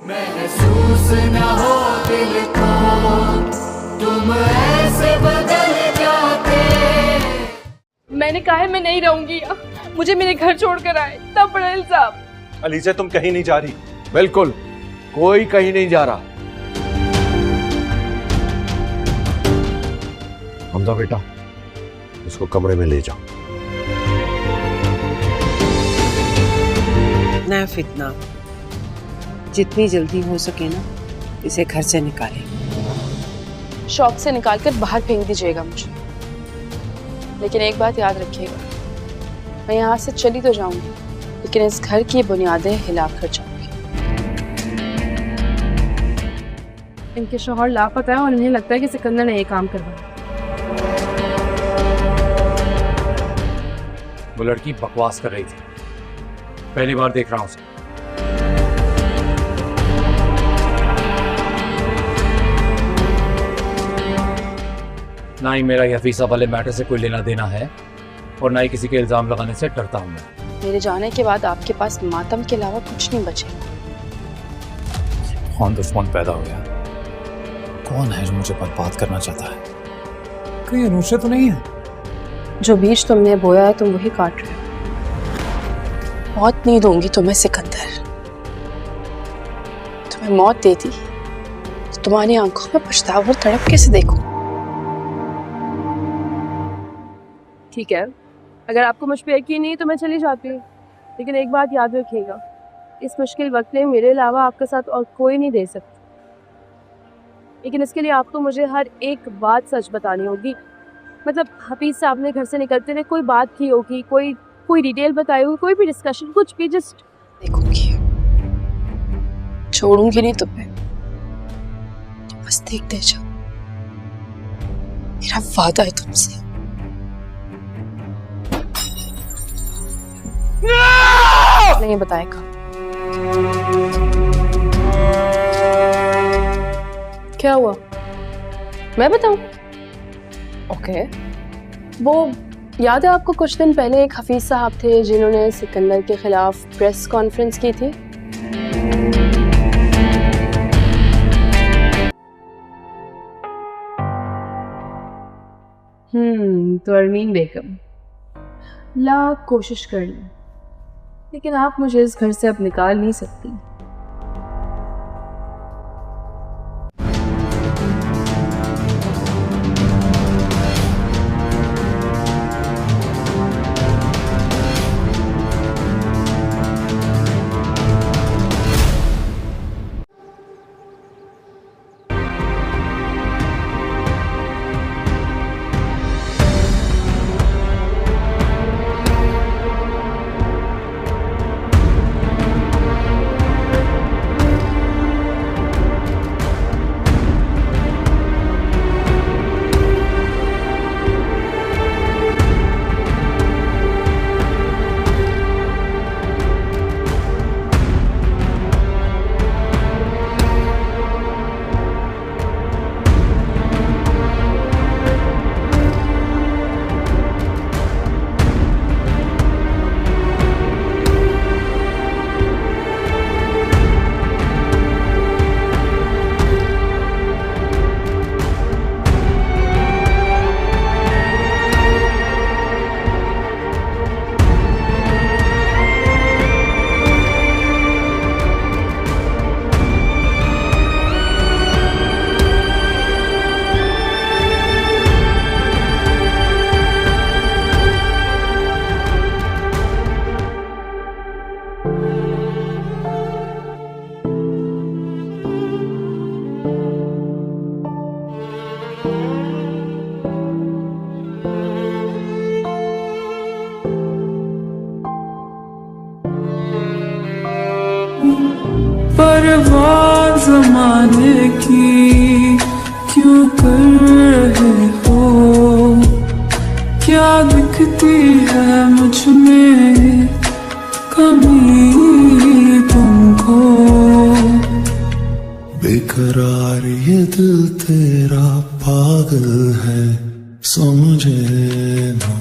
महसूस न हो दिल को तुम ऐसे बदल जाते। मैंने कहा है मैं नहीं रहूंगी यहाँ, मुझे मेरे घर छोड़कर आए तब पटेल साहब। अलीज़ा तुम कहीं नहीं जा रही। बिल्कुल कोई कहीं नहीं जा रहा। हमजा बेटा इसको कमरे में ले जाओ। ना फितना, जितनी जल्दी हो सके ना इसे घर से निकालें। शौक से निकालकर बाहर फेंक दीजिएगा मुझे, लेकिन एक बात याद रखिएगा, मैं यहाँ से चली तो जाऊंगी लेकिन इस घर की बुनियादें हिलाकर जाऊंगी। इनके शौहर लापता है और इन्हें लगता है कि सिकंदर ने ये काम करवाया। वो लड़की बकवास कर रही थी, पहली बार देख रहा हूं उसे। ना ही मेरा हफीसा वाले मैटर से कोई लेना देना है और ना ही किसी के इल्जाम लगाने से डरता हूं मैं। मेरे जाने के बाद आपके पास मातम के अलावा कुछ नहीं बचेगा। कौन दुश्मन पैदा हो गया? कौन है जो मुझे बर्बाद करना चाहता है? कहीं अनुषा तो नहीं है? जो बीज तुमने बोया है तुम वही काट रहे हो। मौत नहीं दूंगी तुम्हें सिकंदर। तुम्हें मौत देती तो तुम्हारी आंखों में पछतावा और तड़प कैसे देखूं। ठीक है, अगर आपको मुझ पर यकीन नहीं तो मैं चली जाती हूँ, लेकिन एक बात याद रखिएगा, इस मुश्किल वक्त में मेरे अलावा आपका साथ और कोई नहीं दे सकता। लेकिन इसके लिए आपको मुझे हर एक बात सच बतानी होगी। मतलब हफीज साहब ने घर से निकलते हुए कोई बात की होगी, कोई डिटेल बताई होगी, कोई भी डिस्कशन, कुछ भी, जस्ट देखूंगी, छोड़ूंगी नहीं तुम्हें, बस देखते जाओ। मेरा वादा है तुमसे। नहीं बताएगा। क्या हुआ? मैं बताऊं? ओके। वो याद है आपको कुछ दिन पहले एक हफीज साहब थे जिन्होंने सिकंदर के खिलाफ प्रेस कॉन्फ्रेंस की थी? तो अरमीन बेगम, लाख कोशिश कर ली लेकिन आप मुझे इस घर से अब निकाल नहीं सकती। परवाह ज़माने की क्यों कर रहे हो, क्या दिखती है मुझ में कमी तुमको। बेकरार ये दिल तेरा पागल है समझे ना।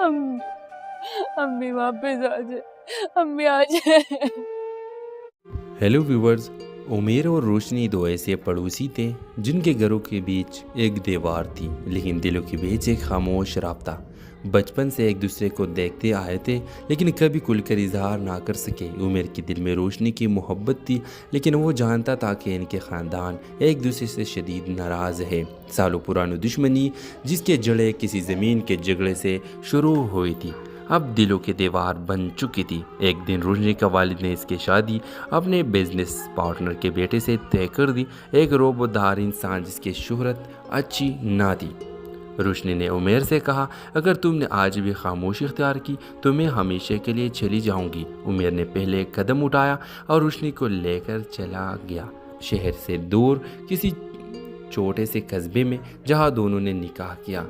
अम्मी वापस आ जाए, अम्मी आ जाए। हेलो व्यूवर्स, उमेर और रोशनी दो ऐसे पड़ोसी थे जिनके घरों के बीच एक दीवार थी, लेकिन दिलों के बीच एक खामोश राब्ता। बचपन से एक दूसरे को देखते आए थे, लेकिन कभी खुलकर इजहार ना कर सके। उमेर के दिल में रोशनी की मोहब्बत थी, लेकिन वो जानता था कि इनके ख़ानदान एक दूसरे से शदीद नाराज़ है। सालों पुरानी दुश्मनी जिसके जड़ें किसी ज़मीन के झगड़े से शुरू हुई थी, अब दिलों की दीवार बन चुकी थी। एक दिन रोशनी का वालिद ने इसकी शादी अपने बिजनेस पार्टनर के बेटे से तय कर दी, एक रोबोदार इंसान जिसकी शोहरत अच्छी ना थी। रोशनी ने उमेर से कहा, अगर तुमने आज भी खामोशी इख्तियार की तो मैं हमेशा के लिए चली जाऊंगी। उमेर ने पहले एक कदम उठाया और रोशनी को लेकर चला गया, शहर से दूर किसी छोटे से कस्बे में, जहां दोनों ने निकाह किया।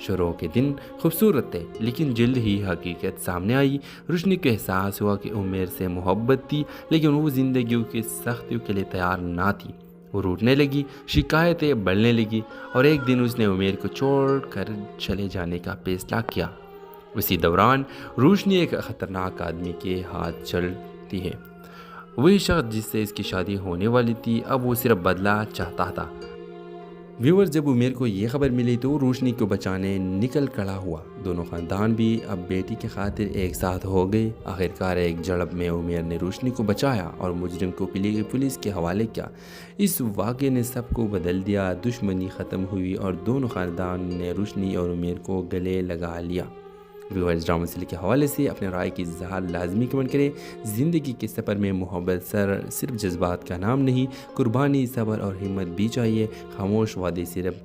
शुरू के दिन खूबसूरत थे, लेकिन जल्द ही हकीकत सामने आई। रोशनी को एहसास हुआ कि उमेर से मोहब्बत थी, लेकिन वो ज़िंदगी की सख्तियों के लिए तैयार ना थी। वो रूठने लगी, शिकायतें बढ़ने लगी और एक दिन उसने उमेर को छोड़कर चले जाने का फैसला किया। उसी दौरान रोशनी एक ख़तरनाक आदमी के हाथ चलती है। वही शख्स जिससे इसकी शादी होने वाली थी, अब वो सिर्फ बदला चाहता था। व्यूअर्स, जब उमेर को ये खबर मिली तो रोशनी को बचाने निकल खड़ा हुआ। दोनों ख़ानदान भी अब बेटी की खातिर एक साथ हो गए। आखिरकार एक झड़प में उमेर ने रोशनी को बचाया और मुजरिम को पुलिस के हवाले किया। इस वाक़े ने सबको बदल दिया, दुश्मनी ख़त्म हुई और दोनों ख़ानदान ने रोशनी और उमेर को गले लगा लिया। व्यूअर्स, ड्रामा सीरियल के हवाले से अपने राय की इज़हार लाजमी कमेंट करें। ज़िंदगी के सफ़र में मोहब्बत सिर्फ जज्बात का नाम नहीं, कुर्बानी, सब्र और हिम्मत भी चाहिए। खामोश वादे सिर्फ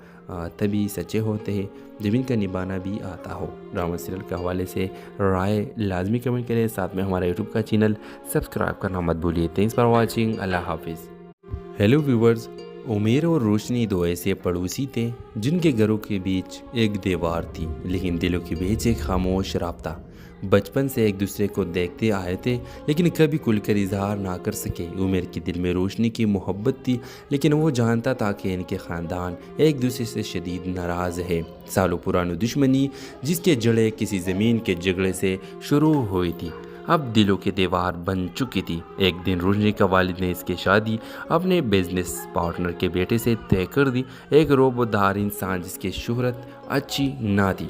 तभी सच्चे होते हैं जब इनका निभाना भी आता हो। ड्रामा सीरियल के हवाले से राय लाजमी कमेंट करें, साथ में हमारा यूट्यूब का चैनल सब्सक्राइब करना मत भूलिए। Thanks for watching. अल्लाह हाफिज़। हेलो व्यूवर्स, उमेर और रोशनी दो ऐसे पड़ोसी थे जिनके घरों के बीच एक दीवार थी, लेकिन दिलों के बीच एक खामोश राब्ता। बचपन से एक दूसरे को देखते आए थे, लेकिन कभी खुलकर इजहार ना कर सके। उमेर के दिल में रोशनी की मोहब्बत थी, लेकिन वो जानता था कि इनके ख़ानदान एक दूसरे से शदीद नाराज़ है। सालों पुरानी दुश्मनी जिसके जड़ें किसी ज़मीन के झगड़े से शुरू हुई थी, अब दिलों की दीवार बन चुकी थी। एक दिन रोशनी का वालिद ने इसकी शादी अपने बिजनेस पार्टनर के बेटे से तय कर दी, एक रोबोदार इंसान जिसकी शोहरत अच्छी ना थी।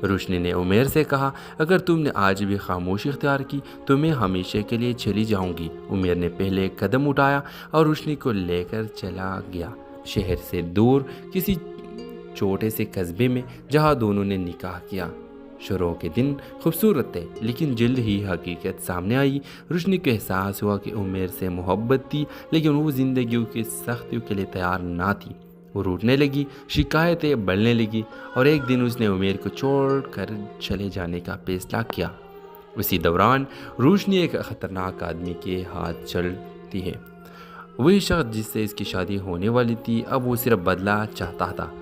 रोशनी ने उमेर से कहा, अगर तुमने आज भी खामोशी इख्तियार की तो मैं हमेशा के लिए चली जाऊंगी। उमेर ने पहले एक कदम उठाया और रोशनी को लेकर चला गया, शहर से दूर किसी छोटे से कस्बे में, जहां दोनों ने निकाह किया। शुरू के दिन खूबसूरत थे, लेकिन जल्द ही हकीकत सामने आई। रोशनी को एहसास हुआ कि उमेर से मोहब्बत थी, लेकिन वो ज़िंदगी की सख्तियों के लिए तैयार ना थी। वो रूठने लगी, शिकायतें बढ़ने लगी और एक दिन उसने उमेर को छोड़कर चले जाने का फैसला किया। उसी दौरान रोशनी एक ख़तरनाक आदमी के हाथ चलती है। वही शख्स जिससे इसकी शादी होने वाली थी, अब वो सिर्फ बदला चाहता था।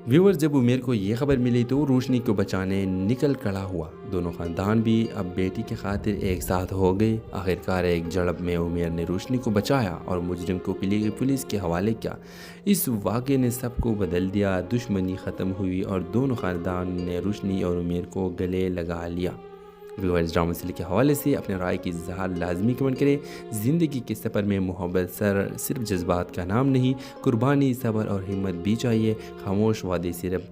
व्यूअर्स, जब उमेर को ये खबर मिली तो रोशनी को बचाने निकल खड़ा हुआ। दोनों ख़ानदान भी अब बेटी की खातिर एक साथ हो गए। आखिरकार एक झड़प में उमेर ने रोशनी को बचाया और मुजरिम को पुलिस के हवाले किया। इस वाक़े ने सबको बदल दिया, दुश्मनी ख़त्म हुई और दोनों ख़ानदान ने रोशनी और उमेर को गले लगा लिया। व्यूअर्स, ड्रामा सीरियल के हवाले से अपने राय की इज़हार लाजमी कमेंट करें। ज़िंदगी के सफ़र में मोहब्बत सिर्फ जज्बात का नाम नहीं, कुर्बानी, सब्र और हिम्मत भी चाहिए। खामोश वादे सिर्फ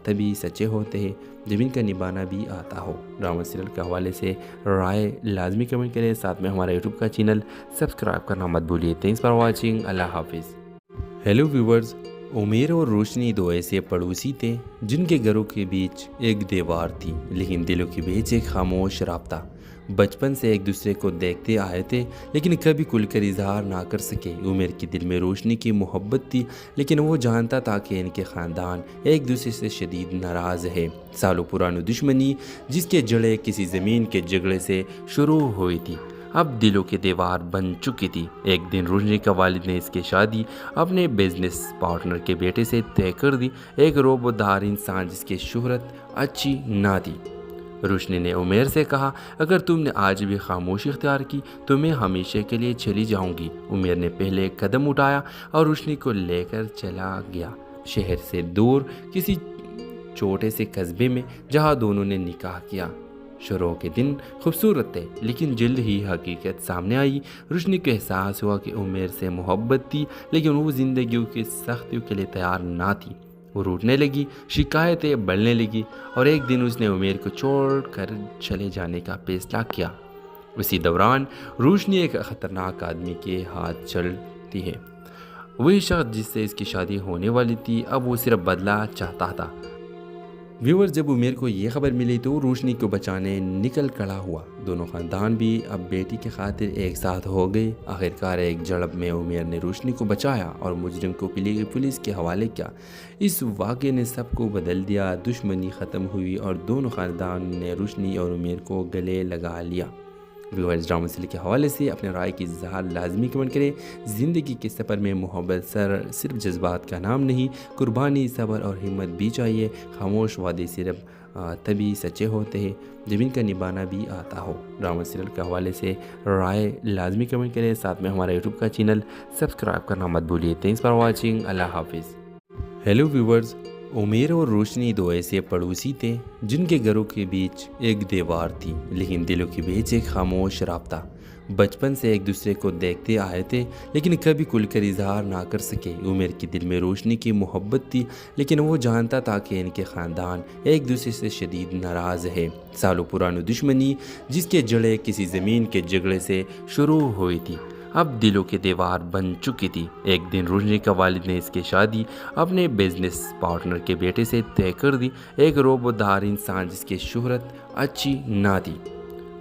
तभी सच्चे होते हैं जब इनका निभाना भी आता हो। ड्रामा सीरियल के हवाले से राय लाजमी कमेंट करें, साथ में हमारा यूट्यूब का चैनल सब्सक्राइब करना मत भूलिए। Thanks for watching. अल्लाह हाफिज़। हेलो व्यूवर्स, उमेर और रोशनी दो ऐसे पड़ोसी थे जिनके घरों के बीच एक दीवार थी, लेकिन दिलों के बीच एक खामोश राब्ता। बचपन से एक दूसरे को देखते आए थे, लेकिन कभी खुलकर इजहार ना कर सके। उमेर के दिल में रोशनी की मोहब्बत थी, लेकिन वो जानता था कि इनके ख़ानदान एक दूसरे से शदीद नाराज़ है। सालों पुरानी दुश्मनी जिसके जड़ें किसी ज़मीन के झगड़े से शुरू हुई थी, अब दिलों की दीवार बन चुकी थी। एक दिन रोशनी का वालिद ने इसकी शादी अपने बिजनेस पार्टनर के बेटे से तय कर दी, एक रोबोदार इंसान जिसकी शोहरत अच्छी ना थी। रोशनी ने उमेर से कहा, अगर तुमने आज भी खामोशी इख्तियार की तो मैं हमेशा के लिए चली जाऊंगी। उमेर ने पहले एक कदम उठाया और रोशनी को लेकर चला गया, शहर से दूर किसी छोटे से कस्बे में जहां दोनों ने निकाह किया। शुरू के दिन खूबसूरत थे, लेकिन जल्द ही हकीकत सामने आई। रोशनी को एहसास हुआ कि उमेर से मोहब्बत थी, लेकिन वो ज़िंदगी की सख्तियों के लिए तैयार ना थी। वो रूठने लगी, शिकायतें बढ़ने लगी और एक दिन उसने उमेर को छोड़कर चले जाने का फैसला किया। उसी दौरान रोशनी एक ख़तरनाक आदमी के हाथ चलती है। वही शख्स जिससे इसकी शादी होने वाली थी, अब वो सिर्फ बदला चाहता था। व्यूअर, जब उमेर को ये खबर मिली तो रोशनी को बचाने निकल खड़ा हुआ। दोनों ख़ानदान भी अब बेटी की खातिर एक साथ हो गए। आखिरकार एक झड़प में उमेर ने रोशनी को बचाया और मुजरिम को पुलिस के हवाले किया। इस वाक़े ने सबको बदल दिया। दुश्मनी ख़त्म हुई और दोनों ख़ानदान ने रोशनी और उमेर को गले लगा लिया। व्यूअर्स, ड्रामा सीरियल के हवाले से अपने राय की इज़हार लाजमी कमेंट करें। ज़िंदगी के सफ़र में मोहब्बत सिर्फ जज्बात का नाम नहीं, कुर्बानी, सब्र और हिम्मत भी चाहिए। खामोश वादे सिर्फ तभी सच्चे होते हैं जब इनका निभाना भी आता हो। ड्रामा सीरियल के हवाले से राय लाजमी कमेंट करें। साथ में हमारा यूट्यूब का चैनल सब्सक्राइब करना मत भूलिए। Thanks for watching. अल्लाह हाफिज़। हेलो व्यूवर्स, उमेर और रोशनी दो ऐसे पड़ोसी थे जिनके घरों के बीच एक दीवार थी, लेकिन दिलों के बीच एक खामोश राब्ता। बचपन से एक दूसरे को देखते आए थे, लेकिन कभी खुलकर इजहार ना कर सके। उमेर के दिल में रोशनी की मोहब्बत थी, लेकिन वो जानता था कि इनके ख़ानदान एक दूसरे से शदीद नाराज़ है। सालों पुरानी दुश्मनी जिसके जड़ें किसी ज़मीन के झगड़े से शुरू हुई थी, अब दिलों की दीवार बन चुकी थी। एक दिन रोशनी का वालिद ने इसकी शादी अपने बिजनेस पार्टनर के बेटे से तय कर दी, एक रोबोदार इंसान जिसकी शोहरत अच्छी ना थी।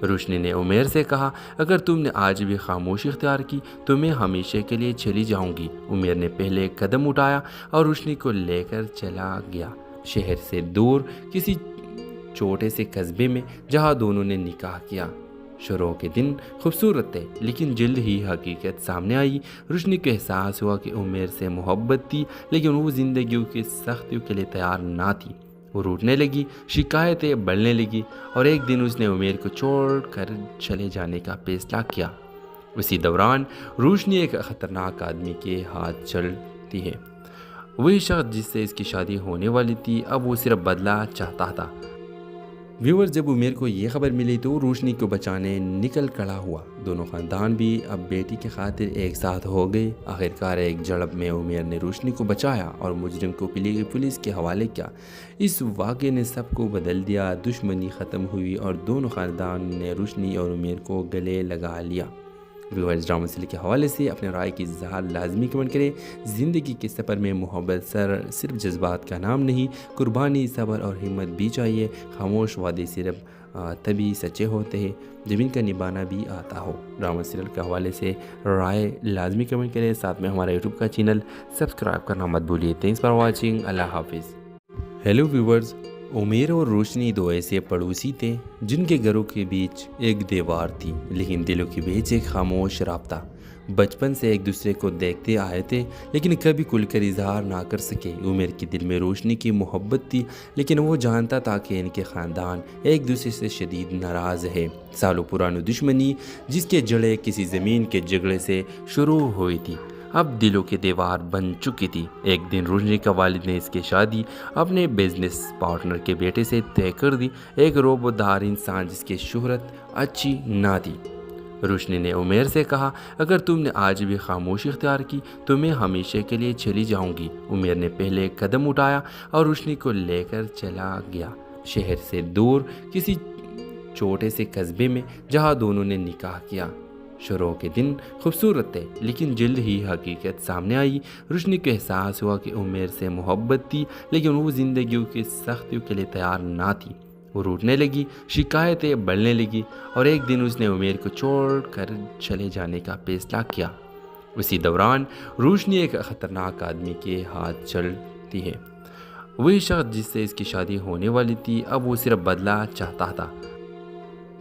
रोशनी ने उमेर से कहा, अगर तुमने आज भी खामोशी इख्तियार की तो मैं हमेशा के लिए चली जाऊंगी। उमेर ने पहले कदम उठाया और रोशनी को लेकर चला गया, शहर से दूर किसी छोटे से कस्बे में जहां दोनों ने निकाह किया। शुरू के दिन खूबसूरत थे, लेकिन जल्द ही हकीकत सामने आई। रोशनी को एहसास हुआ कि उमेर से मोहब्बत थी, लेकिन वो ज़िंदगी की सख्तियों के लिए तैयार ना थी। वो रूठने लगी, शिकायतें बढ़ने लगी और एक दिन उसने उमेर को छोड़कर चले जाने का फैसला किया। उसी दौरान रोशनी एक ख़तरनाक आदमी के हाथ चलती है। वही शख्स जिससे इसकी शादी होने वाली थी, अब वो सिर्फ बदला चाहता था। व्यूअर, जब उमेर को ये खबर मिली तो रोशनी को बचाने निकल खड़ा हुआ। दोनों ख़ानदान भी अब बेटी की खातिर एक साथ हो गए। आखिरकार एक झड़प में उमेर ने रोशनी को बचाया और मुजरिम को पुलिस के हवाले किया। इस वाक़े ने सबको बदल दिया। दुश्मनी ख़त्म हुई और दोनों ख़ानदान ने रोशनी और उमेर को गले लगा लिया। व्यूअर्स, ड्रामा सीरियल के हवाले से अपने राय की इज़हार लाजमी कमेंट करें। ज़िंदगी के सफ़र में मोहब्बत सिर्फ जज्बात का नाम नहीं, कुर्बानी, सब्र और हिम्मत भी चाहिए। खामोश वादे सिर्फ तभी सच्चे होते हैं जब इनका निभाना भी आता हो। ड्रामा सीरियल के हवाले से राय लाजमी कमेंट करें। साथ में हमारा यूट्यूब का चैनल सब्सक्राइब करना मत भूलिए। Thanks for watching. अल्लाह हाफिज़। हेलो व्यूवर्स, उमेर और रोशनी दो ऐसे पड़ोसी थे जिनके घरों के बीच एक दीवार थी, लेकिन दिलों के बीच एक खामोश राब्ता। बचपन से एक दूसरे को देखते आए थे, लेकिन कभी खुलकर इजहार ना कर सके। उमेर के दिल में रोशनी की मोहब्बत थी, लेकिन वो जानता था कि इनके ख़ानदान एक दूसरे से शदीद नाराज़ है। सालों पुरानी दुश्मनी जिसके जड़ें किसी ज़मीन के झगड़े से शुरू हुई थी, अब दिलों की दीवार बन चुकी थी। एक दिन रोशनी का वालिद ने इसकी शादी अपने बिजनेस पार्टनर के बेटे से तय कर दी, एक रोबोदार इंसान जिसकी शोहरत अच्छी ना थी। रोशनी ने उमेर से कहा, अगर तुमने आज भी खामोशी इख्तियार की तो मैं हमेशा के लिए चली जाऊंगी। उमेर ने पहले कदम उठाया और रोशनी को लेकर चला गया, शहर से दूर किसी छोटे से कस्बे में जहां दोनों ने निकाह किया। शुरू के दिन खूबसूरत थे, लेकिन जल्द ही हकीकत सामने आई। रोशनी को एहसास हुआ कि उमेर से मोहब्बत थी, लेकिन वो ज़िंदगी की सख्तियों के लिए तैयार ना थी। वो रूठने लगी, शिकायतें बढ़ने लगी और एक दिन उसने उमेर को छोड़कर चले जाने का फैसला किया। उसी दौरान रोशनी एक ख़तरनाक आदमी के हाथ चलती है। वही शख्स जिससे इसकी शादी होने वाली थी, अब वो सिर्फ बदला चाहता था।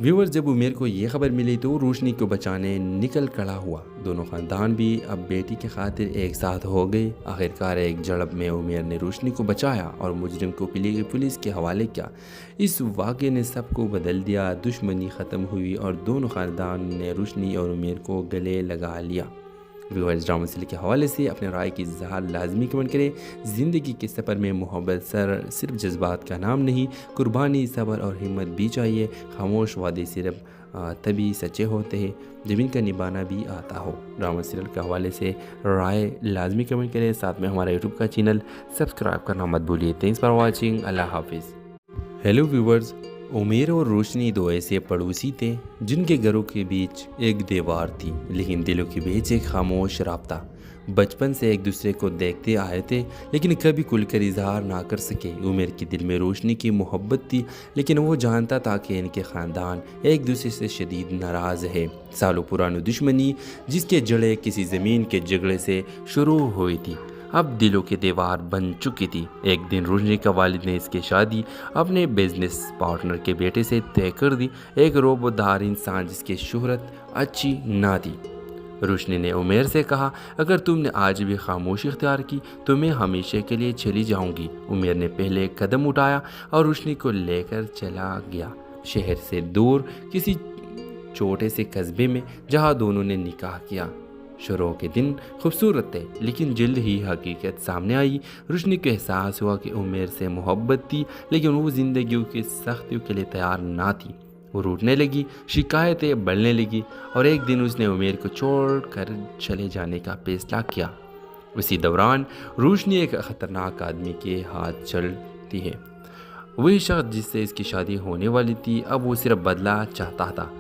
व्यूअर, जब उमेर को ये खबर मिली तो रोशनी को बचाने निकल खड़ा हुआ। दोनों ख़ानदान भी अब बेटी की खातिर एक साथ हो गए। आखिरकार एक झड़प में उमेर ने रोशनी को बचाया और मुजरिम को पुलिस के हवाले किया। इस वाक़े ने सबको बदल दिया। दुश्मनी ख़त्म हुई और दोनों ख़ानदान ने रोशनी और उमेर को गले लगा लिया। व्यूअर्स, ड्रामा सीरियल के हवाले से अपने राय की इज़हार लाजमी कमेंट करें। ज़िंदगी के सफ़र में मोहब्बत सिर्फ जज्बात का नाम नहीं, कुर्बानी, सब्र और हिम्मत भी चाहिए। खामोश वादे सिर्फ तभी सच्चे होते हैं जब इनका निभाना भी आता हो। ड्रामा सीरियल के हवाले से राय लाजमी कमेंट करें। साथ में हमारा यूट्यूब का चैनल सब्सक्राइब करना मत भूलिए। Thanks for watching. अल्लाह हाफिज़। हेलो व्यूवर्स, उमेर और रोशनी दो ऐसे पड़ोसी थे जिनके घरों के बीच एक दीवार थी, लेकिन दिलों के बीच एक खामोश राब्ता। बचपन से एक दूसरे को देखते आए थे, लेकिन कभी खुलकर इजहार ना कर सके। उमेर के दिल में रोशनी की मोहब्बत थी, लेकिन वो जानता था कि इनके ख़ानदान एक दूसरे से शदीद नाराज़ है। सालों पुरानी दुश्मनी जिसके जड़ें किसी ज़मीन के झगड़े से शुरू हुई थी, अब दिलों की दीवार बन चुकी थी। एक दिन रोशनी का वालिद ने इसकी शादी अपने बिजनेस पार्टनर के बेटे से तय कर दी, एक रोबोदार इंसान जिसकी शोहरत अच्छी ना थी। रोशनी ने उमेर से कहा, अगर तुमने आज भी खामोशी इख्तियार की तो मैं हमेशा के लिए चली जाऊंगी। उमेर ने पहले एक कदम उठाया और रोशनी को लेकर चला गया, शहर से दूर किसी छोटे से कस्बे में, जहां दोनों ने निकाह किया। शुरू के दिन खूबसूरत थे, लेकिन जल्द ही हकीकत सामने आई। रोशनी को एहसास हुआ कि उमेर से मोहब्बत थी, लेकिन वो ज़िंदगी की सख्तियों के लिए तैयार ना थी। वो रूठने लगी, शिकायतें बढ़ने लगी और एक दिन उसने उमेर को छोड़कर चले जाने का फैसला किया। उसी दौरान रोशनी एक ख़तरनाक आदमी के हाथ चलती है। वही शख्स जिससे इसकी शादी होने वाली थी, अब वो सिर्फ बदला चाहता था।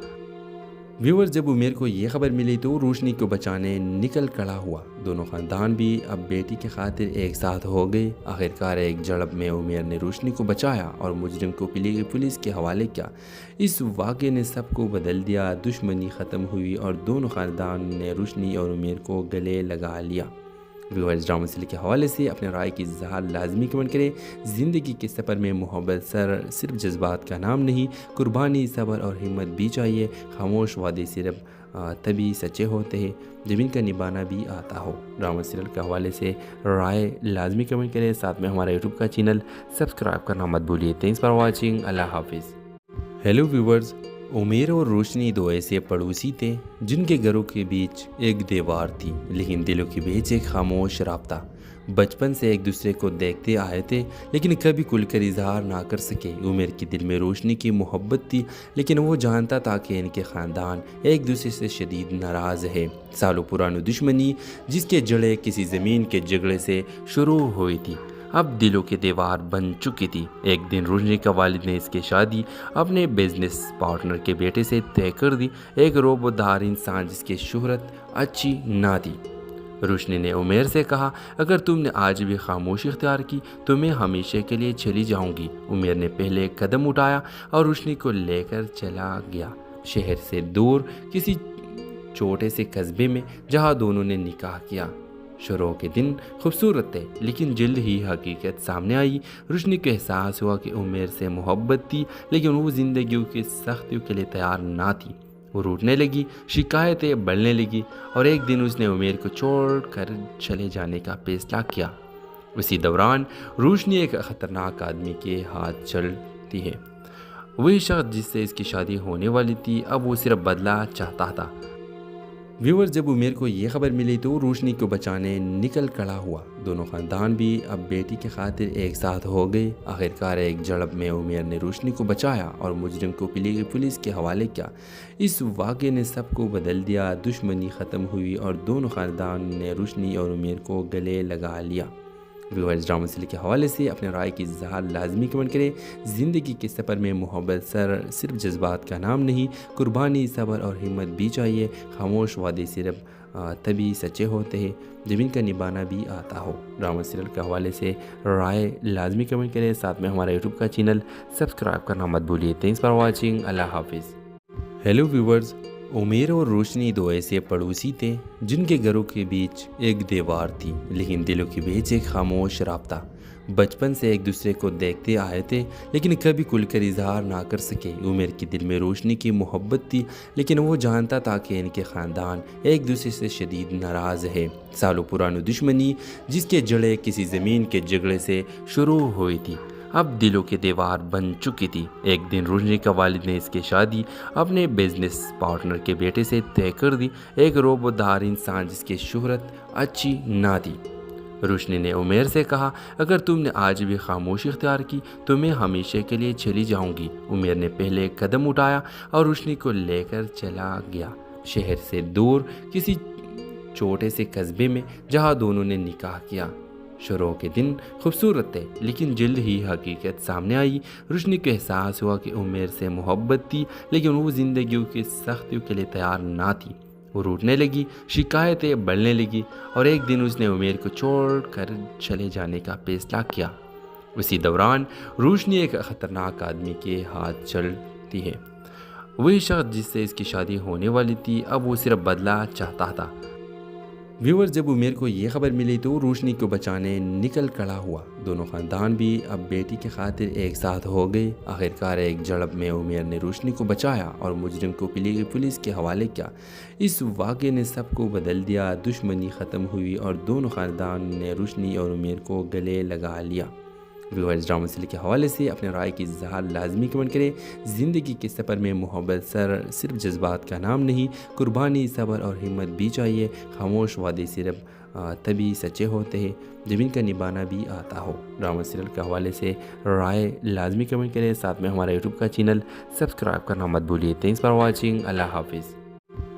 व्यूअर्स, जब उमेर को ये खबर मिली तो रोशनी को बचाने निकल खड़ा हुआ। दोनों ख़ानदान भी अब बेटी के खातिर एक साथ हो गए। आखिरकार एक झड़प में उमेर ने रोशनी को बचाया और मुजरिम को पुलिस के हवाले किया। इस वाक़े ने सबको बदल दिया। दुश्मनी ख़त्म हुई और दोनों ख़ानदान ने रोशनी और उमेर को गले लगा लिया। व्यूअर्स, ड्रामा सीरियल के हवाले से अपने राय की इज़हार लाजमी कमेंट करें। ज़िंदगी के सफ़र में मोहब्बत सिर्फ जज्बात का नाम नहीं, कुर्बानी, सब्र और हिम्मत भी चाहिए। खामोश वादे सिर्फ तभी सच्चे होते हैं जब इनका निभाना भी आता हो। ड्रामा सीरियल के हवाले से राय लाजमी कमेंट करें। साथ में हमारा यूट्यूब का चैनल सब्सक्राइब करना मत भूलिए। Thanks for watching. अल्लाह हाफिज़। हेलो व्यूवर्स, उमेर और रोशनी दो ऐसे पड़ोसी थे जिनके घरों के बीच एक दीवार थी, लेकिन दिलों के बीच एक खामोश राब्ता। बचपन से एक दूसरे को देखते आए थे, लेकिन कभी खुलकर इजहार ना कर सके। उमेर के दिल में रोशनी की मोहब्बत थी, लेकिन वो जानता था कि इनके ख़ानदान एक दूसरे से शदीद नाराज़ है। सालों पुरानी दुश्मनी जिसके जड़ें किसी ज़मीन के झगड़े से शुरू हुई थी, अब दिलों की दीवार बन चुकी थी। एक दिन रोशनी का वालिद ने इसकी शादी अपने बिजनेस पार्टनर के बेटे से तय कर दी, एक रोबोदार इंसान जिसकी शोहरत अच्छी ना थी। रोशनी ने उमेर से कहा, अगर तुमने आज भी खामोशी इख्तियार की तो मैं हमेशा के लिए चली जाऊंगी। उमेर ने पहले एक कदम उठाया और रोशनी को लेकर चला गया, शहर से दूर किसी छोटे से कस्बे में, जहां दोनों ने निकाह किया। शुरू के दिन खूबसूरत थे, लेकिन जल्द ही हकीकत सामने आई। रोशनी को एहसास हुआ कि उमेर से मोहब्बत थी, लेकिन वो ज़िंदगी की सख्तियों के लिए तैयार ना थी। वो रूठने लगी, शिकायतें बढ़ने लगी और एक दिन उसने उमेर को छोड़कर चले जाने का फैसला किया। उसी दौरान रोशनी एक ख़तरनाक आदमी के हाथ चलती है। वही शख्स जिससे इसकी शादी होने वाली थी, अब वो सिर्फ बदला चाहता था। व्यूअर्स, जब उमेर को ये खबर मिली तो रोशनी को बचाने निकल खड़ा हुआ। दोनों ख़ानदान भी अब बेटी के खातिर एक साथ हो गए। आखिरकार एक झड़प में उमेर ने रोशनी को बचाया और मुजरिम को पुलिस के हवाले किया। इस वाक़े ने सबको बदल दिया। दुश्मनी ख़त्म हुई और दोनों ख़ानदान ने रोशनी और उमेर को गले लगा लिया। व्यूअर्स, ड्रामा सीरियल के हवाले से अपने राय की इज़हार लाजमी कमेंट करें। ज़िंदगी के सफ़र में मोहब्बत सिर्फ जज्बात का नाम नहीं, कुर्बानी, सब्र और हिम्मत भी चाहिए। खामोश वादे सिर्फ तभी सच्चे होते हैं जब इनका निभाना भी आता हो। ड्रामा सीरियल के हवाले से राय लाजमी कमेंट करें। साथ में हमारा यूट्यूब का चैनल सब्सक्राइब करना मत भूलिए। Thanks for watching. अल्लाह हाफिज़। हेलो व्यूवर्स, उमेर और रोशनी दो ऐसे पड़ोसी थे जिनके घरों के बीच एक दीवार थी, लेकिन दिलों के बीच एक खामोश राब्ता। बचपन से एक दूसरे को देखते आए थे, लेकिन कभी खुलकर इजहार ना कर सके। उमेर के दिल में रोशनी की मोहब्बत थी, लेकिन वो जानता था कि इनके ख़ानदान एक दूसरे से शदीद नाराज़ है। सालों पुरानी दुश्मनी जिसके जड़ें किसी ज़मीन के झगड़े से शुरू हुई थी, अब दिलों की दीवार बन चुकी थी। एक दिन रोशनी का वालिद ने इसकी शादी अपने बिजनेस पार्टनर के बेटे से तय कर दी, एक रोबोदार इंसान जिसकी शोहरत अच्छी ना थी। रोशनी ने उमेर से कहा, अगर तुमने आज भी खामोशी इख्तियार की तो मैं हमेशा के लिए चली जाऊंगी। उमेर ने पहले कदम उठाया और रोशनी को लेकर चला गया, शहर से दूर किसी छोटे से कस्बे में जहां दोनों ने निकाह किया। शुरू के दिन खूबसूरत थे, लेकिन जल्द ही हकीकत सामने आई। रोशनी को एहसास हुआ कि उमेर से मोहब्बत थी, लेकिन वो ज़िंदगी की सख्तियों के लिए तैयार ना थी। वो रूठने लगी, शिकायतें बढ़ने लगी और एक दिन उसने उमेर को छोड़कर चले जाने का फैसला किया। उसी दौरान रोशनी एक ख़तरनाक आदमी के हाथ चलती है। वही शख्स जिससे इसकी शादी होने वाली थी, अब वो सिर्फ बदला चाहता था। व्यूअर्स, जब उमेर को ये खबर मिली तो रोशनी को बचाने निकल खड़ा हुआ। दोनों ख़ानदान भी अब बेटी की खातिर एक साथ हो गए। आखिरकार एक झड़प में उमेर ने रोशनी को बचाया और मुजरिम को पुलिस के हवाले किया। इस वाक़े ने सबको बदल दिया। दुश्मनी ख़त्म हुई और दोनों ख़ानदान ने रोशनी और उमेर को गले लगा लिया। व्यूअर्स, ड्रामा सीरियल के हवाले से अपने राय की इज़हार लाजमी कमेंट करें। ज़िंदगी के सफ़र में मोहब्बत सिर्फ जज्बात का नाम नहीं, कुर्बानी, सब्र और हिम्मत भी चाहिए। खामोश वादे सिर्फ तभी सच्चे होते हैं जब इनका निभाना भी आता हो। ड्रामा सीरियल के हवाले से राय लाजमी कमेंट करें। साथ में हमारा यूट्यूब का चैनल सब्सक्राइब करना मत भूलिए। Thanks for watching. अल्लाह हाफिज़।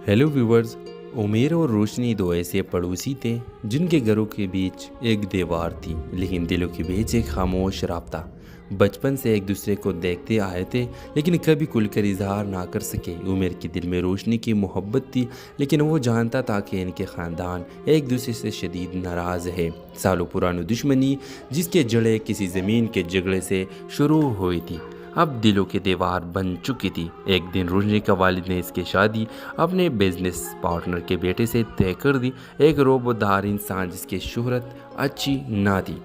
हेलो व्यूवर्स, उमेर और रोशनी दो ऐसे पड़ोसी थे जिनके घरों के बीच एक दीवार थी, लेकिन दिलों के बीच एक खामोश राब्ता। बचपन से एक दूसरे को देखते आए थे, लेकिन कभी खुलकर इजहार ना कर सके। उमेर के दिल में रोशनी की मोहब्बत थी, लेकिन वो जानता था कि इनके ख़ानदान एक दूसरे से शदीद नाराज़ है। सालों पुरानी दुश्मनी जिसके जड़ें किसी ज़मीन के झगड़े से शुरू हुई थी, अब दिलों की दीवार बन चुकी थी। एक दिन रोशनी का वालिद ने इसकी शादी अपने बिजनेस पार्टनर के बेटे से तय कर दी, एक रोबोदार इंसान जिसकी शोहरत अच्छी ना थी।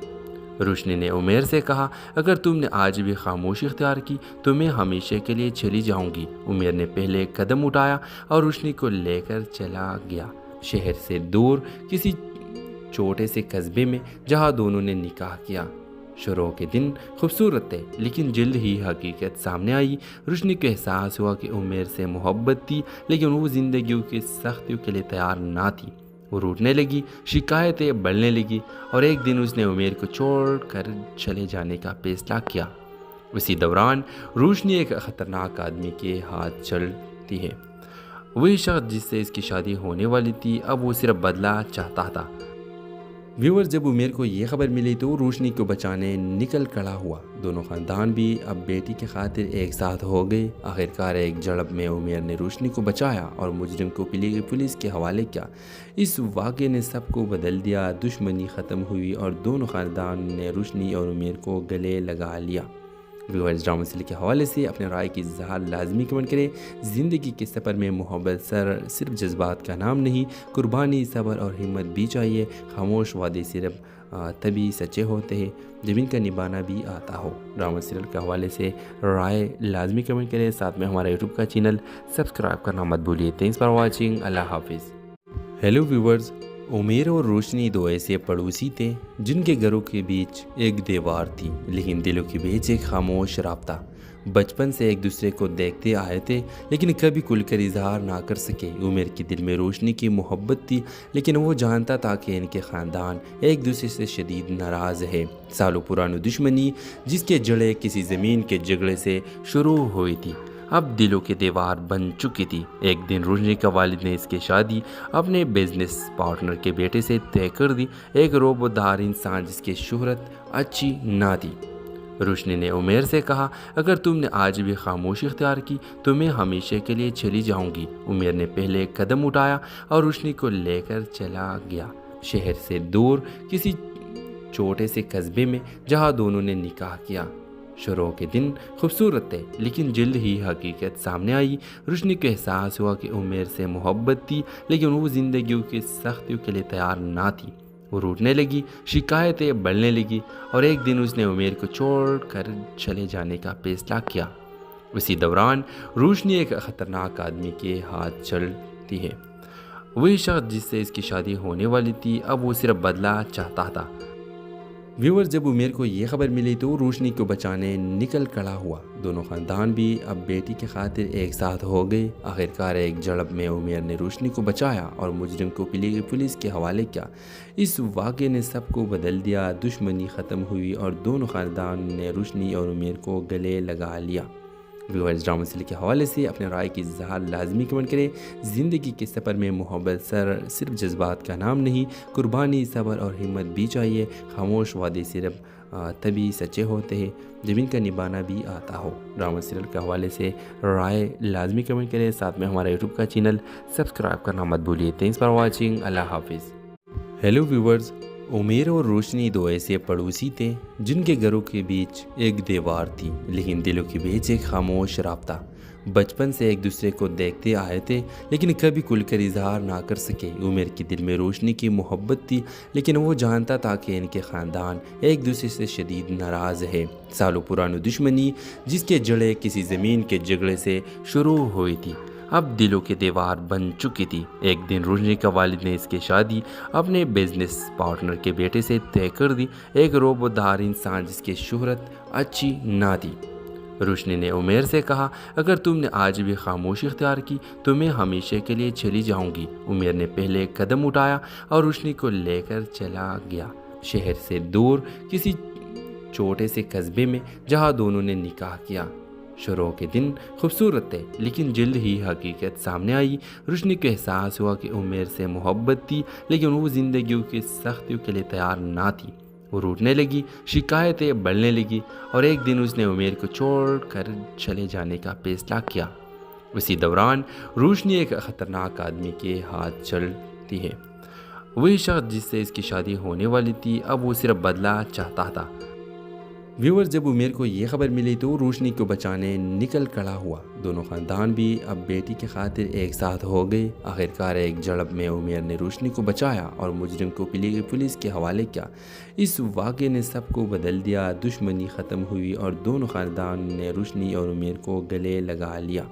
रोशनी ने उमेर से कहा, अगर तुमने आज भी खामोशी इख्तियार की तो मैं हमेशा के लिए चली जाऊंगी। उमेर ने पहले कदम उठाया और रोशनी को लेकर चला गया, शहर से दूर किसी छोटे से कस्बे में जहां दोनों ने निकाह किया। शुरू के दिन खूबसूरत थे, लेकिन जल्द ही हकीकत सामने आई। रोशनी को एहसास हुआ कि उमेर से मोहब्बत थी, लेकिन वो ज़िंदगी की सख्तियों के लिए तैयार ना थी। वो रूठने लगी, शिकायतें बढ़ने लगी और एक दिन उसने उमेर को छोड़कर चले जाने का फैसला किया। उसी दौरान रोशनी एक ख़तरनाक आदमी के हाथ चलती है। वही शख्स जिससे इसकी शादी होने वाली थी, अब वो सिर्फ बदला चाहता था। व्यूअर्स, जब उमेर को ये खबर मिली तो रोशनी को बचाने निकल खड़ा हुआ। दोनों ख़ानदान भी अब बेटी की खातिर एक साथ हो गए। आखिरकार एक झड़प में उमेर ने रोशनी को बचाया और मुजरिम को पुलिस के हवाले किया। इस वाक़े ने सबको बदल दिया। दुश्मनी ख़त्म हुई और दोनों ख़ानदान ने रोशनी और उमेर को गले लगा लिया। व्यूअर्स, ड्रामा सीरियल के हवाले से अपने राय की इज़हार लाजमी कमेंट करें। ज़िंदगी के सफ़र में मोहब्बत सिर्फ जज्बात का नाम नहीं, कुर्बानी, सब्र और हिम्मत भी चाहिए। खामोश वादे सिर्फ तभी सच्चे होते हैं जब इनका निभाना भी आता हो। ड्रामा सीरियल के हवाले से राय लाजमी कमेंट करें। साथ में हमारा यूट्यूब का चैनल सब्सक्राइब करना मत भूलिए। Thanks for watching. अल्लाह हाफिज़। हेलो व्यूवर्स, उमेर और रोशनी दो ऐसे पड़ोसी थे जिनके घरों के बीच एक दीवार थी, लेकिन दिलों के बीच एक खामोश राब्ता। बचपन से एक दूसरे को देखते आए थे, लेकिन कभी खुलकर इजहार ना कर सके। उमेर के दिल में रोशनी की मोहब्बत थी, लेकिन वो जानता था कि इनके ख़ानदान एक दूसरे से शदीद नाराज़ है। सालों पुरानी दुश्मनी जिसके जड़ें किसी ज़मीन के झगड़े से शुरू हुई थी, अब दिलों की दीवार बन चुकी थी। एक दिन रोशनी का वालिद ने इसकी शादी अपने बिजनेस पार्टनर के बेटे से तय कर दी, एक रोबोदार इंसान जिसकी शोहरत अच्छी ना थी। रोशनी ने उमेर से कहा, अगर तुमने आज भी खामोशी इख्तियार की तो मैं हमेशा के लिए चली जाऊंगी। उमेर ने पहले कदम उठाया और रोशनी को लेकर चला गया, शहर से दूर किसी छोटे से कस्बे में जहां दोनों ने निकाह किया। शुरू के दिन खूबसूरत थे, लेकिन जल्द ही हकीकत सामने आई। रोशनी को एहसास हुआ कि उमेर से मोहब्बत थी, लेकिन वो ज़िंदगी की सख्तियों के लिए तैयार ना थी। वो रूठने लगी, शिकायतें बढ़ने लगी और एक दिन उसने उमेर को छोड़कर चले जाने का फैसला किया। उसी दौरान रोशनी एक ख़तरनाक आदमी के हाथ चलती है। वही शख्स जिससे इसकी शादी होने वाली थी, अब वो सिर्फ बदला चाहता था। व्यूअर, जब उमेर को ये खबर मिली तो रोशनी को बचाने निकल खड़ा हुआ। दोनों ख़ानदान भी अब बेटी के खातिर एक साथ हो गए। आखिरकार एक झड़प में उमेर ने रोशनी को बचाया और मुजरिम को पुलिस के हवाले किया। इस वाक़े ने सबको बदल दिया। दुश्मनी ख़त्म हुई और दोनों ख़ानदान ने रोशनी और उमेर को गले लगा लिया। व्यूअर्स, ड्रामा सीरियल के हवाले से अपने राय की इज़हार लाजमी कमेंट करें। ज़िंदगी के सफ़र में मोहब्बत सिर्फ जज्बात का नाम नहीं, कुर्बानी, सब्र और हिम्मत भी चाहिए। खामोश वादे सिर्फ तभी सच्चे होते हैं जब इनका निभाना भी आता हो। ड्रामा सीरियल के हवाले से राय लाजमी कमेंट करें। साथ में हमारा यूट्यूब का चैनल सब्सक्राइब करना मत भूलिए। Thanks for watching. अल्लाह हाफिज़। हेलो व्यूवर्स, उमेर और रोशनी दो ऐसे पड़ोसी थे जिनके घरों के बीच एक दीवार थी, लेकिन दिलों के बीच एक खामोश राब्ता। बचपन से एक दूसरे को देखते आए थे, लेकिन कभी खुलकर इजहार ना कर सके। उमेर के दिल में रोशनी की मोहब्बत थी, लेकिन वो जानता था कि इनके ख़ानदान एक दूसरे से शदीद नाराज़ है। सालों पुरानी दुश्मनी जिसके जड़ें किसी ज़मीन के झगड़े से शुरू हुई थी, अब दिलों की दीवार बन चुकी थी। एक दिन रोशनी का वालिद ने इसकी शादी अपने बिजनेस पार्टनर के बेटे से तय कर दी, एक रोबोदार इंसान जिसकी शोहरत अच्छी ना थी। रोशनी ने उमेर से कहा, अगर तुमने आज भी खामोशी इख्तियार की तो मैं हमेशा के लिए चली जाऊंगी। उमेर ने पहले कदम उठाया और रोशनी को लेकर चला गया, शहर से दूर किसी छोटे से कस्बे में, जहां दोनों ने निकाह किया। शुरू के दिन खूबसूरत थे, लेकिन जल्द ही हकीकत सामने आई। रोशनी को एहसास हुआ कि उमेर से मोहब्बत थी, लेकिन वो ज़िंदगी की सख्तियों के लिए तैयार ना थी। वो रूठने लगी, शिकायतें बढ़ने लगी और एक दिन उसने उमेर को छोड़ कर चले जाने का फैसला किया। उसी दौरान रोशनी एक ख़तरनाक आदमी के हाथ चलती है। वही शख्स जिससे इसकी शादी होने वाली थी, अब वो सिर्फ बदला चाहता था। व्यूअर, जब उमेर को ये खबर मिली तो रोशनी को बचाने निकल खड़ा हुआ। दोनों ख़ानदान भी अब बेटी के खातिर एक साथ हो गए। आखिरकार एक झड़प में उमेर ने रोशनी को बचाया और मुजरिम को पुलिस के हवाले किया। इस वाक़े ने सबको बदल दिया। दुश्मनी ख़त्म हुई और दोनों ख़ानदान ने रोशनी और उमेर को गले लगा लिया।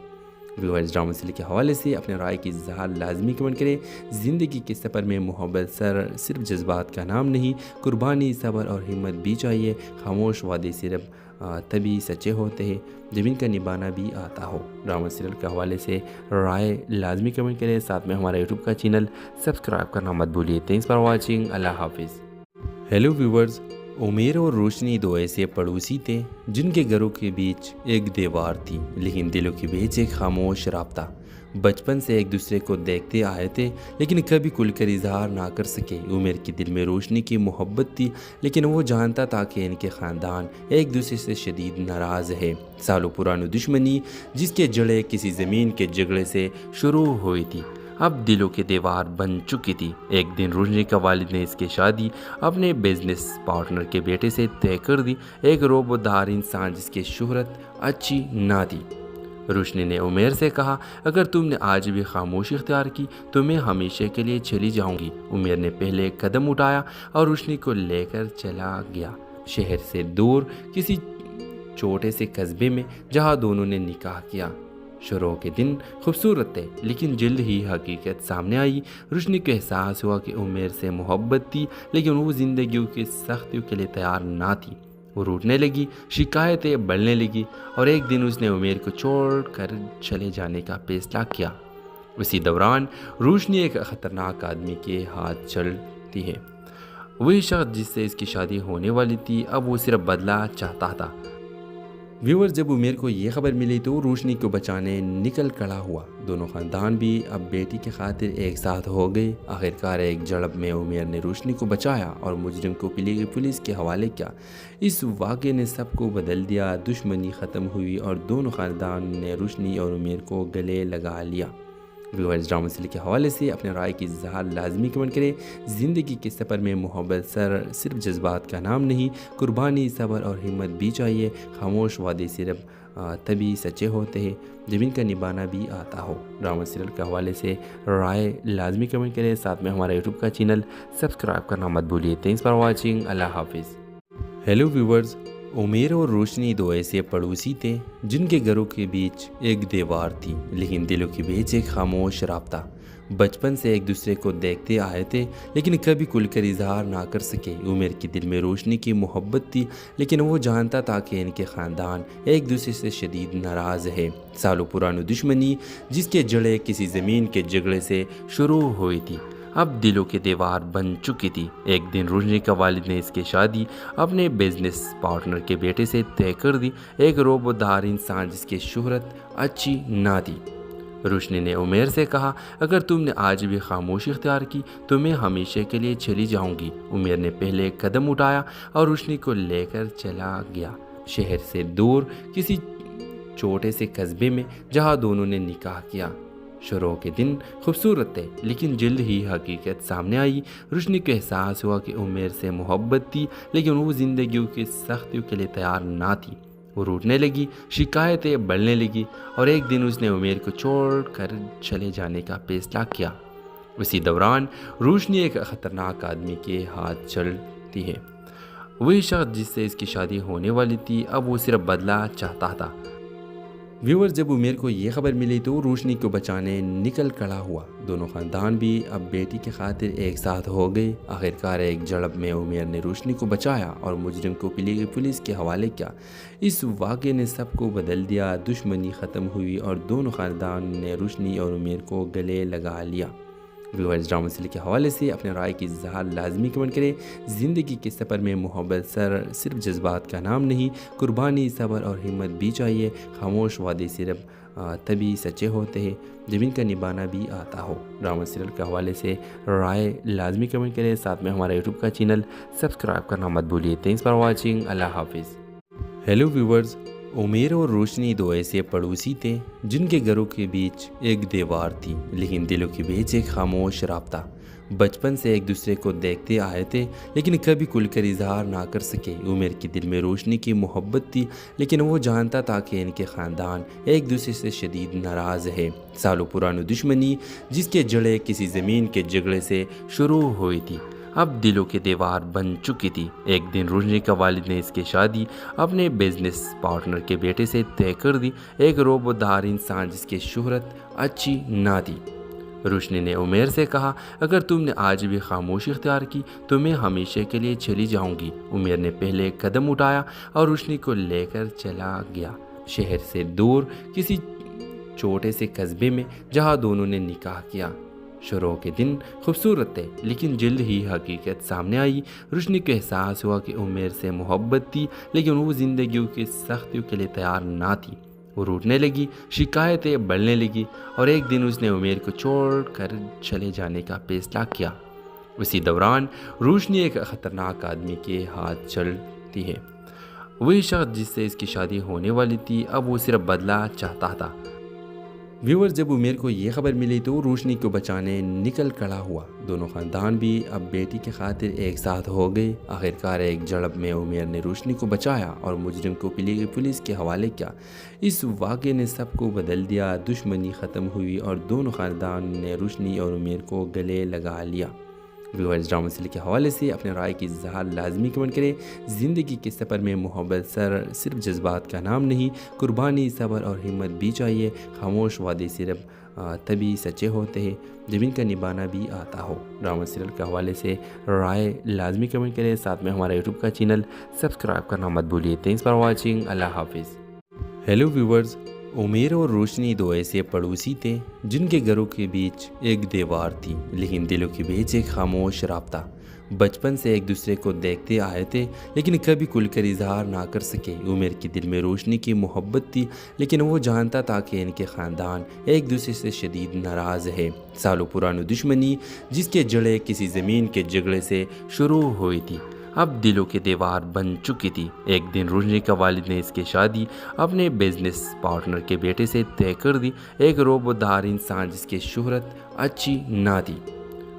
व्यूअर्स, ड्रामा सीरियल के हवाले से अपने राय की इज़हार लाजमी कमेंट करें। ज़िंदगी के सफ़र में मोहब्बत सिर्फ जज्बात का नाम नहीं, कुर्बानी, सब्र और हिम्मत भी चाहिए। खामोश वादे सिर्फ तभी सच्चे होते हैं जब इनका निभाना भी आता हो। ड्रामा सीरियल के हवाले से राय लाजमी कमेंट करें। साथ में हमारा यूट्यूब का चैनल सब्सक्राइब करना मत भूलिए। Thanks for watching. अल्लाह हाफिज़। हेलो व्यूवर्स, उमेर और रोशनी दो ऐसे पड़ोसी थे जिनके घरों के बीच एक दीवार थी, लेकिन दिलों के बीच एक खामोश राब्ता। बचपन से एक दूसरे को देखते आए थे, लेकिन कभी खुलकर इजहार ना कर सके। उमेर के दिल में रोशनी की मोहब्बत थी, लेकिन वो जानता था कि इनके ख़ानदान एक दूसरे से शदीद नाराज़ है। सालों पुरानी दुश्मनी जिसके जड़ें किसी ज़मीन के झगड़े से शुरू हुई थी, अब दिलों की दीवार बन चुकी थी। एक दिन रोशनी का वालिद ने इसकी शादी अपने बिजनेस पार्टनर के बेटे से तय कर दी, एक रोबोदार इंसान जिसकी शोहरत अच्छी ना थी। रोशनी ने उमेर से कहा, अगर तुमने आज भी खामोशी इख्तियार की तो मैं हमेशा के लिए चली जाऊंगी। उमेर ने पहले कदम उठाया और रोशनी को लेकर चला गया, शहर से दूर किसी छोटे से कस्बे में, जहां दोनों ने निकाह किया। शुरू के दिन खूबसूरत थे, लेकिन जल्द ही हकीकत सामने आई। रोशनी को एहसास हुआ कि उमेर से मोहब्बत थी, लेकिन वो ज़िंदगी की सख्तियों के लिए तैयार ना थी। वो रूठने लगी, शिकायतें बढ़ने लगी और एक दिन उसने उमेर को छोड़ कर चले जाने का फैसला किया। उसी दौरान रोशनी एक ख़तरनाक आदमी के हाथ चलती है। वही शख्स जिससे इसकी शादी होने वाली थी, अब वो सिर्फ बदला चाहता था। व्यूअर, जब उमेर को ये खबर मिली तो रोशनी को बचाने निकल खड़ा हुआ। दोनों ख़ानदान भी अब बेटी के खातिर एक साथ हो गए। आखिरकार एक झड़प में उमेर ने रोशनी को बचाया और मुजरिम को पुलिस के हवाले किया। इस वाक़े ने सबको बदल दिया। दुश्मनी ख़त्म हुई और दोनों ख़ानदान ने रोशनी और उमेर को गले लगा लिया। व्यूअर्स, ड्रामा सीरियल के हवाले से अपने राय की इज़हार लाजमी कमेंट करें। ज़िंदगी के सफ़र में मोहब्बत सिर्फ जज्बात का नाम नहीं, कुर्बानी, सब्र और हिम्मत भी चाहिए। खामोश वादे सिर्फ तभी सच्चे होते हैं जब इनका निभाना भी आता हो। ड्रामा सीरियल के हवाले से राय लाजमी कमेंट करें। साथ में हमारा यूट्यूब का चैनल सब्सक्राइब करना मत भूलिए। Thanks for watching. अल्लाह हाफिज़। हेलो व्यूवर्स, उमेर और रोशनी दो ऐसे पड़ोसी थे जिनके घरों के बीच एक दीवार थी, लेकिन दिलों के बीच एक खामोश राब्ता। बचपन से एक दूसरे को देखते आए थे, लेकिन कभी खुलकर इजहार ना कर सके। उमेर के दिल में रोशनी की मोहब्बत थी, लेकिन वो जानता था कि इनके ख़ानदान एक दूसरे से शदीद नाराज़ है। सालों पुरानी दुश्मनी जिसके जड़ें किसी ज़मीन के झगड़े से शुरू हुई थी, अब दिलों की दीवार बन चुकी थी। एक दिन रोशनी का वालिद ने इसकी शादी अपने बिजनेस पार्टनर के बेटे से तय कर दी, एक रोबोदार इंसान जिसकी शोहरत अच्छी ना थी। रोशनी ने उमेर से कहा, अगर तुमने आज भी खामोशी इख्तियार की तो मैं हमेशा के लिए चली जाऊंगी। उमेर ने पहले एक कदम उठाया और रोशनी को लेकर चला गया, शहर से दूर किसी छोटे से कस्बे में, जहां दोनों ने निकाह किया। शुरू के दिन खूबसूरत थे, लेकिन जल्द ही हकीकत सामने आई। रोशनी को एहसास हुआ कि उमेर से मोहब्बत थी, लेकिन वो ज़िंदगी की सख्तियों के लिए तैयार ना थी। वो रूठने लगी, शिकायतें बढ़ने लगी और एक दिन उसने उमेर को छोड़ कर चले जाने का फैसला किया। उसी दौरान रोशनी एक ख़तरनाक आदमी के हाथ चलती है। वही शख्स जिससे इसकी शादी होने वाली थी, अब वो सिर्फ बदला चाहता था। व्यूअर, जब उमेर को ये खबर मिली तो रोशनी को बचाने निकल खड़ा हुआ। दोनों ख़ानदान भी अब बेटी की खातिर एक साथ हो गए। आखिरकार एक झड़प में उमेर ने रोशनी को बचाया और मुजरिम को पुलिस के हवाले किया। इस वाक़े ने सबको बदल दिया। दुश्मनी ख़त्म हुई और दोनों ख़ानदान ने रोशनी और उमेर को गले लगा लिया। व्यूअर्स, ड्रामा सीरियल के हवाले से अपने राय की इज़हार लाजमी कमेंट करें। ज़िंदगी के सफ़र में मोहब्बत सिर्फ जज्बात का नाम नहीं, कुर्बानी, सब्र और हिम्मत भी चाहिए। खामोश वादे सिर्फ तभी सच्चे होते हैं जब इनका निभाना भी आता हो। ड्रामा सीरियल के हवाले से राय लाजमी कमेंट करें। साथ में हमारा यूट्यूब का चैनल सब्सक्राइब करना मत भूलिए। Thanks for watching. अल्लाह हाफिज़। हेलो व्यूवर्स, उमेर और रोशनी दो ऐसे पड़ोसी थे जिनके घरों के बीच एक दीवार थी, लेकिन दिलों के बीच एक खामोश राब्ता। बचपन से एक दूसरे को देखते आए थे, लेकिन कभी खुलकर इजहार ना कर सके। उमेर के दिल में रोशनी की मोहब्बत थी, लेकिन वो जानता था कि इनके ख़ानदान एक दूसरे से शदीद नाराज़ है। सालों पुरानी दुश्मनी जिसके जड़ें किसी ज़मीन के झगड़े से शुरू हुई थी, अब दिलों की दीवार बन चुकी थी। एक दिन रोशनी का वालिद ने इसकी शादी अपने बिजनेस पार्टनर के बेटे से तय कर दी, एक रोबोदार इंसान जिसकी शोहरत अच्छी ना थी। रोशनी ने उमेर से कहा, अगर तुमने आज भी खामोशी इख्तियार की तो मैं हमेशा के लिए चली जाऊंगी। उमेर ने पहले एक कदम उठाया और रोशनी को लेकर चला गया, शहर से दूर किसी छोटे से कस्बे में, जहां दोनों ने निकाह किया। शुरू के दिन खूबसूरत थे, लेकिन जल्द ही हकीकत सामने आई। रोशनी को एहसास हुआ कि उमेर से मोहब्बत थी, लेकिन वो ज़िंदगी की सख्तियों के लिए तैयार ना थी। वो रूठने लगी, शिकायतें बढ़ने लगी और एक दिन उसने उमेर को छोड़ कर चले जाने का फैसला किया। उसी दौरान रोशनी एक ख़तरनाक आदमी के हाथ चलती है। वही शख्स जिससे इसकी शादी होने वाली थी, अब वो सिर्फ बदला चाहता था। व्यूअर्स, जब उमेर को ये खबर मिली तो रोशनी को बचाने निकल खड़ा हुआ। दोनों ख़ानदान भी अब बेटी की खातिर एक साथ हो गए। आखिरकार एक झड़प में उमेर ने रोशनी को बचाया और मुजरिम को पुलिस के हवाले किया। इस वाक़े ने सबको बदल दिया। दुश्मनी ख़त्म हुई और दोनों ख़ानदान ने रोशनी और उमेर को गले लगा लिया। व्यूअर्स, ड्रामा सीरियल के हवाले से अपने राय की इज़हार लाजमी कमेंट करें। ज़िंदगी के सफ़र में मोहब्बत सिर्फ जज्बात का नाम नहीं, कुर्बानी, सब्र और हिम्मत भी चाहिए। खामोश वादे सिर्फ तभी सच्चे होते हैं जब इनका निभाना भी आता हो। ड्रामा सीरियल के हवाले से राय लाजमी कमेंट करें। साथ में हमारा यूट्यूब का चैनल सब्सक्राइब करना मत भूलिए। Thanks for watching. अल्लाह हाफिज़। हेलो व्यूवर्स, उमेर और रोशनी दो ऐसे पड़ोसी थे जिनके घरों के बीच एक दीवार थी, लेकिन दिलों के बीच एक खामोश राब्ता। बचपन से एक दूसरे को देखते आए थे, लेकिन कभी खुलकर इजहार ना कर सके। उमेर के दिल में रोशनी की मोहब्बत थी, लेकिन वो जानता था कि इनके ख़ानदान एक दूसरे से शदीद नाराज़ है। सालों पुरानी दुश्मनी जिसके जड़ें किसी ज़मीन के झगड़े से शुरू हुई थी, अब दिलों की दीवार बन चुकी थी। एक दिन रोशनी का वालिद ने इसकी शादी अपने बिजनेस पार्टनर के बेटे से तय कर दी, एक रोबोदार इंसान जिसकी शोहरत अच्छी ना थी।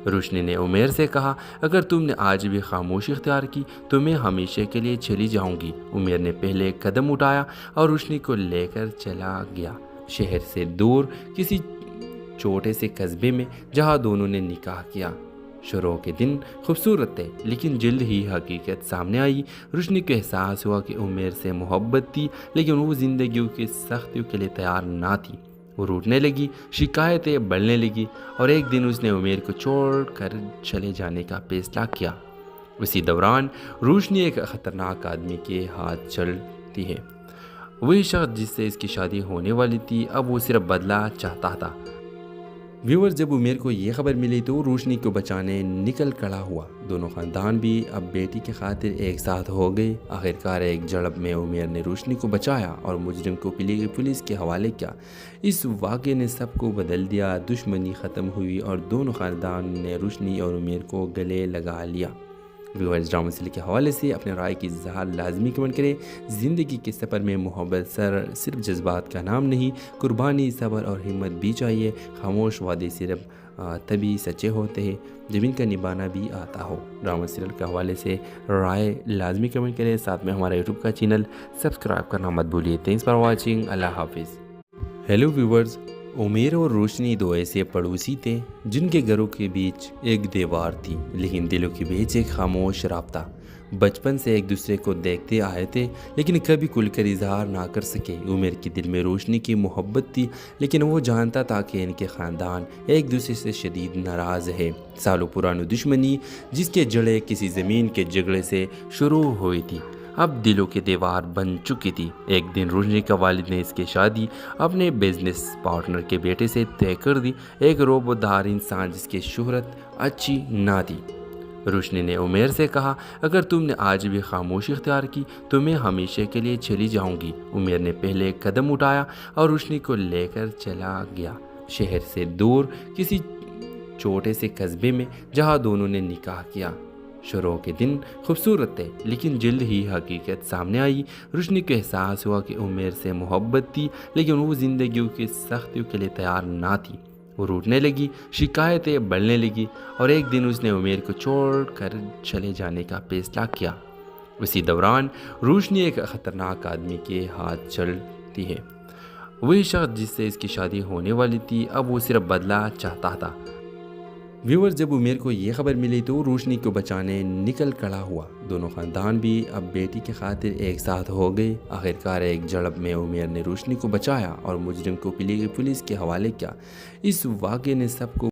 रोशनी ने उमेर से कहा, अगर तुमने आज भी खामोशी इख्तियार की तो मैं हमेशा के लिए चली जाऊंगी। उमेर ने पहले एक कदम उठाया और रोशनी को लेकर चला गया, शहर से दूर किसी छोटे से कस्बे में, जहां दोनों ने निकाह किया। शुरू के दिन खूबसूरत थे, लेकिन जल्द ही हकीकत सामने आई। रोशनी को एहसास हुआ कि उमेर से मोहब्बत थी, लेकिन वो ज़िंदगी की सख्तियों के लिए तैयार ना थी। वो रूठने लगी, शिकायतें बढ़ने लगी और एक दिन उसने उमेर को छोड़ कर चले जाने का फैसला किया। उसी दौरान रोशनी एक ख़तरनाक आदमी के हाथ चलती है। वही शख्स जिससे इसकी शादी होने वाली थी, अब वो सिर्फ बदला चाहता था। व्यूअर्स, जब उमेर को ये खबर मिली तो रोशनी को बचाने निकल खड़ा हुआ। दोनों ख़ानदान भी अब बेटी की खातिर एक साथ हो गए। आखिरकार एक झड़प में उमेर ने रोशनी को बचाया और मुजरिम को पुलिस के हवाले किया। इस वाक़े ने सबको बदल दिया। दुश्मनी ख़त्म हुई और दोनों ख़ानदान ने रोशनी और उमेर को गले लगा लिया। व्यूअर्स, ड्रामा सीरियल के हवाले से अपने राय की इज़हार लाजमी कमेंट करें। ज़िंदगी के सफ़र में मोहब्बत सिर्फ जज्बात का नाम नहीं, कुर्बानी, सब्र और हिम्मत भी चाहिए। खामोश वादे सिर्फ तभी सच्चे होते हैं जब इनका निभाना भी आता हो। ड्रामा सीरियल के हवाले से राय लाजमी कमेंट करें। साथ में हमारा यूट्यूब का चैनल सब्सक्राइब करना मत भूलिए। Thanks for watching. अल्लाह हाफिज़। हेलो व्यूअर्स, उमेर और रोशनी दो ऐसे पड़ोसी थे जिनके घरों के बीच एक दीवार थी, लेकिन दिलों के बीच एक खामोश राब्ता। बचपन से एक दूसरे को देखते आए थे, लेकिन कभी खुलकर इजहार ना कर सके। उमेर के दिल में रोशनी की मोहब्बत थी, लेकिन वो जानता था कि इनके ख़ानदान एक दूसरे से शदीद नाराज़ है। सालों पुरानी दुश्मनी जिसके जड़ें किसी ज़मीन के झगड़े से शुरू हुई थी, अब दिलों की दीवार बन चुकी थी। एक दिन रोशनी का वालिद ने इसकी शादी अपने बिजनेस पार्टनर के बेटे से तय कर दी, एक रोबोदार इंसान जिसकी शोहरत अच्छी ना थी। रोशनी ने उमेर से कहा, अगर तुमने आज भी खामोशी इख्तियार की तो मैं हमेशा के लिए चली जाऊंगी। उमेर ने पहले एक कदम उठाया और रोशनी को लेकर चला गया, शहर से दूर किसी छोटे से कस्बे में, जहां दोनों ने निकाह किया। शुरू के दिन खूबसूरत थे, लेकिन जल्द ही हकीकत सामने आई। रोशनी को एहसास हुआ कि उमेर से मोहब्बत थी, लेकिन वो ज़िंदगी की सख्तियों के लिए तैयार ना थी। वो रूठने लगी, शिकायतें बढ़ने लगी और एक दिन उसने उमेर को छोड़ कर चले जाने का फैसला किया। उसी दौरान रोशनी एक ख़तरनाक आदमी के हाथ चलती है। वही शख्स जिससे इसकी शादी होने वाली थी, अब वो सिर्फ बदला चाहता था। व्यूअर्स, जब उमेर को ये खबर मिली तो रोशनी को बचाने निकल खड़ा हुआ। दोनों ख़ानदान भी अब बेटी की खातिर एक साथ हो गए। आखिरकार एक झड़प में उमेर ने रोशनी को बचाया और मुजरिम को पुलिस के हवाले किया। इस वाक़े ने सबको